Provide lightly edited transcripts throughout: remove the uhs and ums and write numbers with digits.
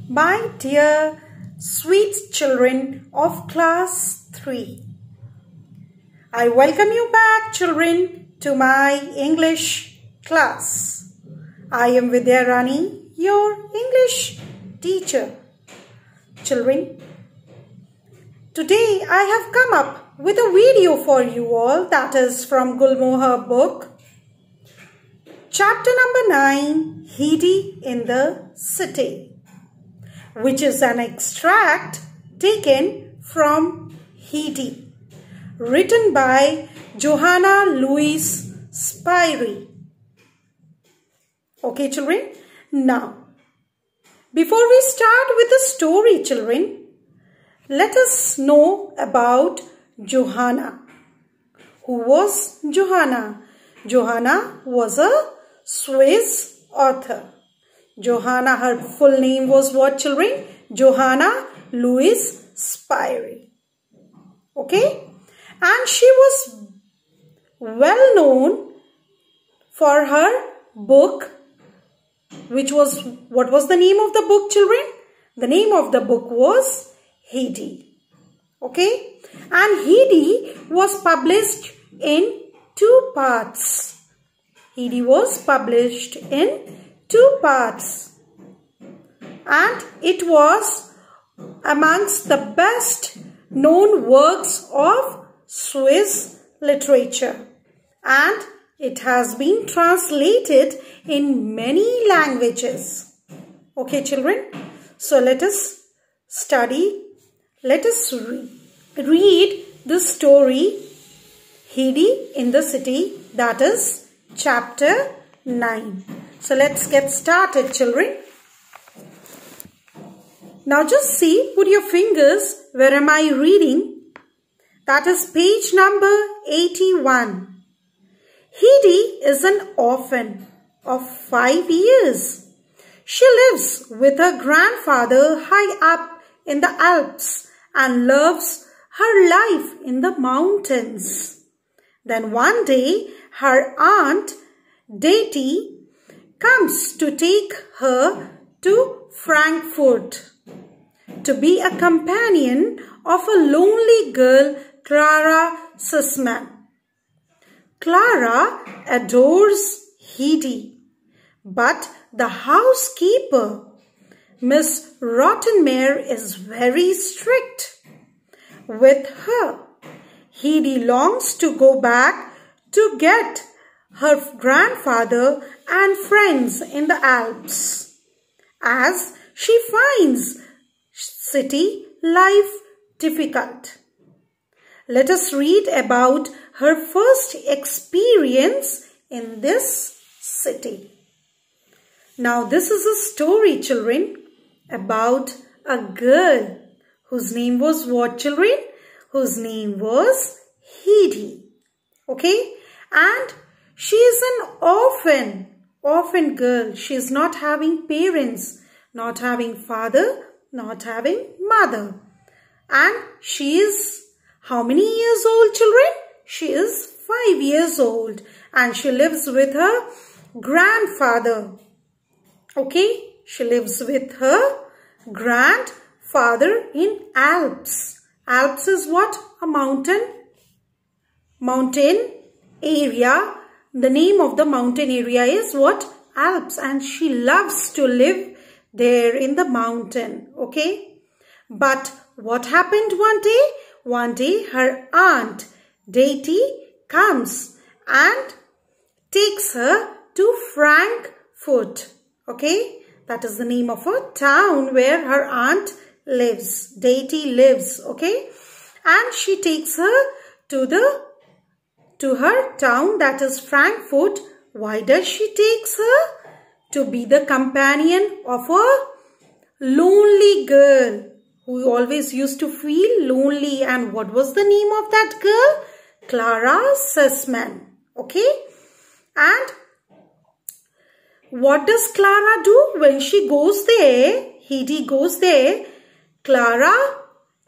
My dear sweet children of class 3, I welcome you back, children, to my English class. I am Vidya Rani, your English teacher. Children, today I have come up with a video for you all, that is from Gulmohar book, chapter number 9, Heidi in the City, which is an extract taken from Heidi, written by Johanna Louise Spyri. Okay, children. Now, before we start with the story, children, let us know about Johanna. Who was Johanna? Johanna was a Swiss author. Johanna, her full name was what, children? Johanna Louise Spyri. Okay? And she was well known for her book, which was, what was the name of the book, children? The name of the book was Heidi. Okay? And Heidi was published in 2 parts. Heidi was published in 2 parts. And it was amongst the best known works of Swiss literature. And it has been translated in many languages. Okay, children. So let us study. Let us read the story Heidi in the City, that is chapter 9. So let's get started, children. Now just see, put your fingers, where am I reading? That is page number 81. Heidi is an orphan of 5 years. She lives with her grandfather high up in the Alps and loves her life in the mountains. Then one day, her aunt, Deity, comes to take her to Frankfurt to be a companion of a lonely girl, Clara Sussman. Clara adores Heidi, but the housekeeper, Miss Rottenmeier, is very strict with her. Heidi longs to go back to get her grandfather and friends in the Alps, as she finds city life difficult. Let us read about her first experience in this city. Now this is a story, children, about a girl whose name was what, children? Whose name was Heidi. Okay? And she is an orphan girl. She is not having parents, not having father, not having mother. And she is how many years old, children? She is 5 years old. And she lives with her grandfather. Okay? She lives with her grandfather in Alps. Alps is what? A mountain area. The name of the mountain area is what? Alps. And she loves to live there in the mountain. Okay. But what happened one day? One day her aunt, Deity, comes and takes her to Frankfurt. Okay. That is the name of a town where her aunt lives. Deity lives. Okay. And she takes her to her town, that is Frankfurt. Why does she take her? To be the companion of a lonely girl who always used to feel lonely. And what was the name of that girl? Clara Sussman. Okay. And what does Clara do when she goes there? Heidi goes there. Clara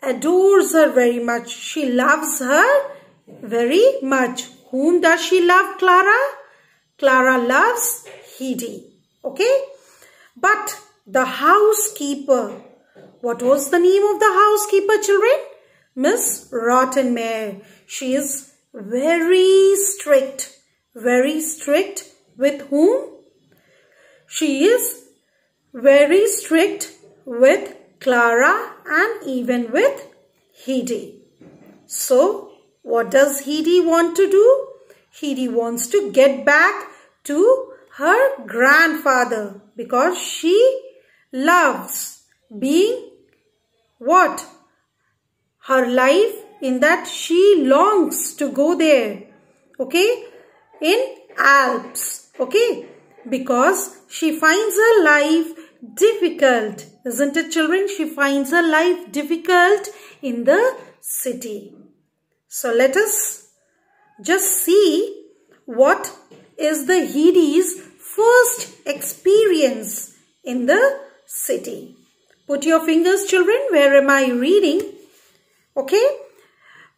adores her very much. She loves her very much. Whom does she love, Clara? Clara loves Heidi. Okay. But the housekeeper. What was the name of the housekeeper, children? Miss Rottenmeier. She is very strict. Very strict with whom? She is very strict with Clara and even with Heidi. So, what does Heidi want to do? Heidi wants to get back to her grandfather because she loves being what? Her life in that she longs to go there. Okay? In Alps. Okay? Because she finds her life difficult. Isn't it, children? She finds her life difficult in the city. So let us just see what is the Heidi's first experience in the city. Put your fingers, children. Where am I reading? Okay.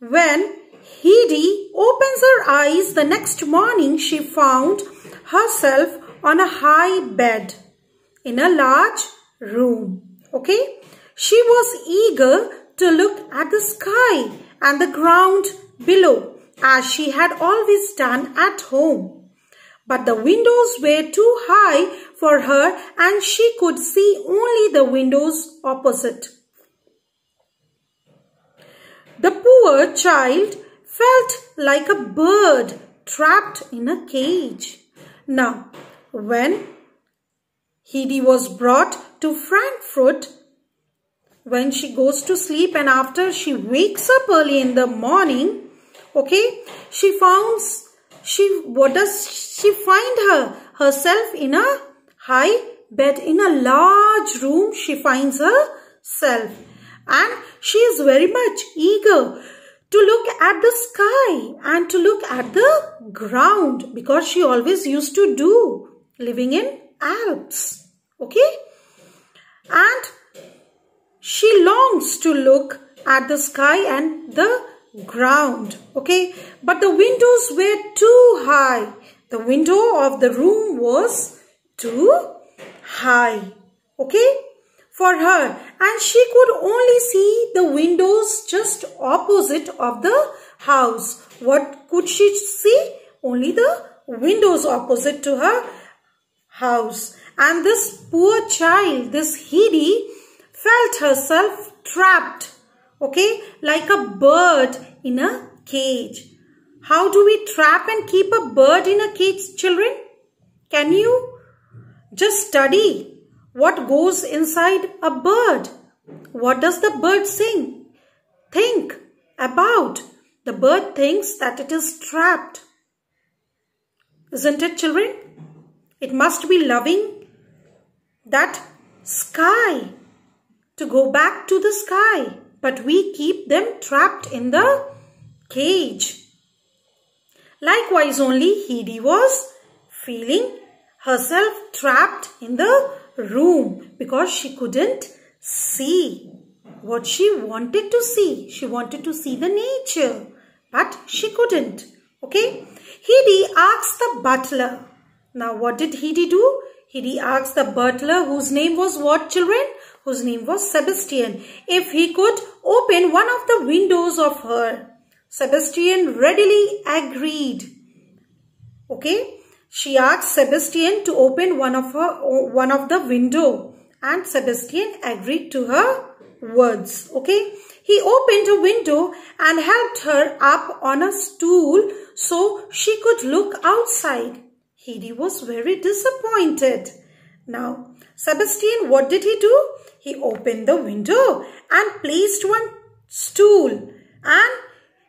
When Heidi opens her eyes the next morning, she found herself on a high bed in a large room. Okay. She was eager to look at the sky and the ground below as she had always done at home. But the windows were too high for her and she could see only the windows opposite. The poor child felt like a bird trapped in a cage. Now, when Heidi was brought to Frankfurt, when she goes to sleep and after she wakes up early in the morning, okay, what does she find herself in a high bed in a large room. She finds herself and she is very much eager to look at the sky and to look at the ground because she always used to do living in Alps. Okay, and she longs to look at the sky and the ground. Okay, but the windows were too high. The window of the room was too high. Okay, for her, and she could only see the windows just opposite of the house. What could she see? Only the windows opposite to her house. And this poor child, this Heidi, felt herself trapped, okay, like a bird in a cage. How do we trap and keep a bird in a cage, children? Can you just study what goes inside a bird? What does the bird think about? The bird thinks that it is trapped. Isn't it, children? It must be loving that sky, to go back to the sky. But we keep them trapped in the cage. Likewise, only Heidi was feeling herself trapped in the room because she couldn't see what she wanted to see. She wanted to see the nature, but she couldn't. Okay. Heidi asked the butler. Now, what did Heidi do? Heidi asked the butler, whose name was what, children? Whose name was Sebastian, if he could open one of the windows of her. Sebastian readily agreed. Okay. She asked Sebastian to open one of the window, and Sebastian agreed to her words. Okay. He opened a window and helped her up on a stool so she could look outside. Heidi was very disappointed. Now, Sebastian, what did he do? He opened the window and placed one stool, and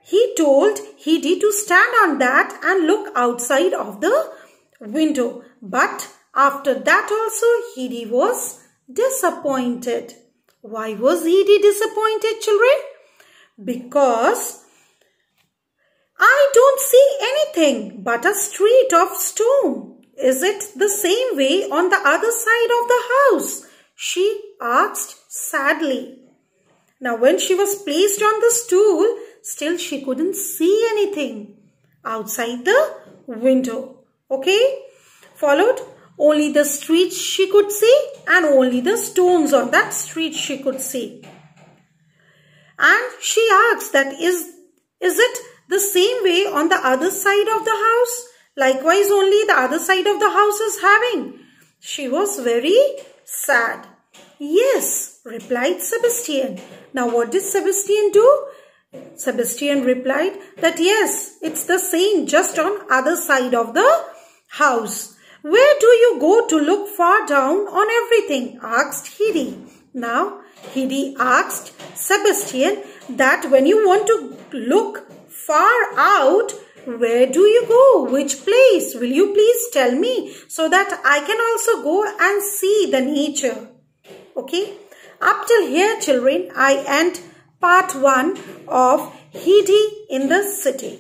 he told Heidi to stand on that and look outside of the window. But after that also, Heidi was disappointed. Why was Heidi disappointed, children? Because I don't see anything but a street of stone. Is it the same way on the other side of the house? She asked sadly. Now, when she was placed on the stool, still she couldn't see anything outside the window. Okay? Followed Only the street she could see and only the stones on that street she could see. And she asked that is it the same way on the other side of the house? Likewise, only the other side of the house is having. She was very sad. Yes, replied Sebastian. Now what did Sebastian do? Sebastian replied that yes, it's the same just on other side of the house. Where do you go to look far down on everything? Asked Heidi. Now Heidi asked Sebastian that when you want to look far out, where do you go? Which place? Will you please tell me so that I can also go and see the nature? Okay. Up till here, children, I end part 1 of Heidi in the city.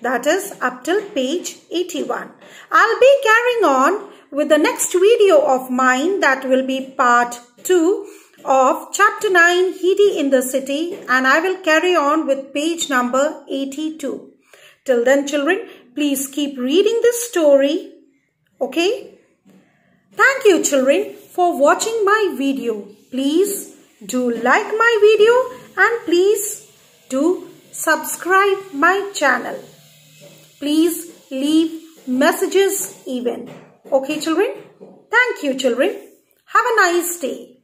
That is up till page 81. I'll be carrying on with the next video of mine, that will be part 2 of chapter 9, Heidi in the city, and I will carry on with page number 82. Till then, children, please keep reading this story. Okay? Thank you, children, for watching my video. Please do like my video and please do subscribe my channel. Please leave messages even. Okay, children? Thank you, children. Have a nice day.